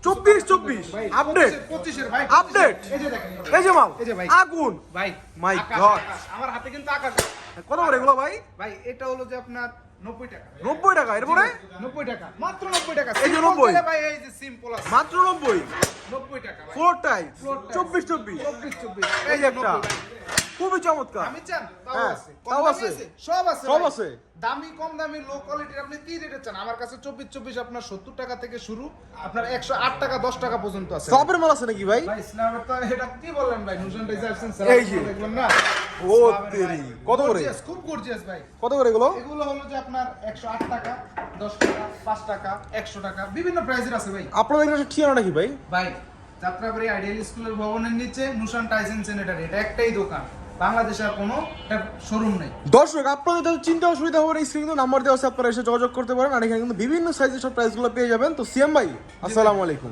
24 update 25 এর ভাই update এই যে দেখেন এই যে মাল এই যে ভাই আগুন ভাই মাই আকাশ, গড আকাশ। আমার হাতে কিন্তু আকাশ কত করে এগুলো ভাই ভাই এটা হলো যে আপনার 90 টাকা 90 টাকা এরপরে 90 টাকা মাত্র 90 টাকা এই যে Simple 90 চলে ভাই এই যে সিম্পল আছে মাত্র 90 90 টাকা ভাই ফ্লোর টাইপ Floor tiles। 24 এই যে একটা খুবই চমৎকার আমি চান তাও হ্যাঁ, আছে তাও কম দামি আছে। সব আছে সব ভাই। আছে। দামি কম দামি লো কোয়ালিটির আপনি কি রেটে চান আমার কাছে 24 আপনার 70 টাকা থেকে শুরু আপনার 108 টাকা 10 টাকা পর্যন্ত আছে সবের মাল আছে নাকি ভাই ভাই স্ল্যাবের তো এটা কি বললেন ভাই নুশন ডিজাইন এই যে। দেখলেন না ও তেরি কত করে Gorgeous, খুব গর্জিয়াস ভাই কত করে এগুলো এগুলো হলো যে আপনার 108 টাকা 10 টাকা 5 টাকা 100 টাকা বিভিন্ন প্রাইসের আছে ভাই আপনাদের এখানে ঠিকানা নাকি ভাই ভাই যাত্রাবাড়ি আইডিয়াল স্কুলের ভবনের নিচে নুশান টাইসেন স্যানিটারি এটা একটাই দোকান বাংলাদেশে আর কোনো শোরুম নেই দর্শক আপনাদের যাতে চিন্তা অসুবিধা হবে এই স্ক্রিনে কিন্তু নাম্বার দেওয়া আছে আপনারা এসে যোগাযোগ করতে পারেন আর এখানে কিন্তু বিভিন্ন সাইজের সব প্রাইসগুলো পেয়ে যাবেন তো সিএম ভাই আসসালামু আলাইকুম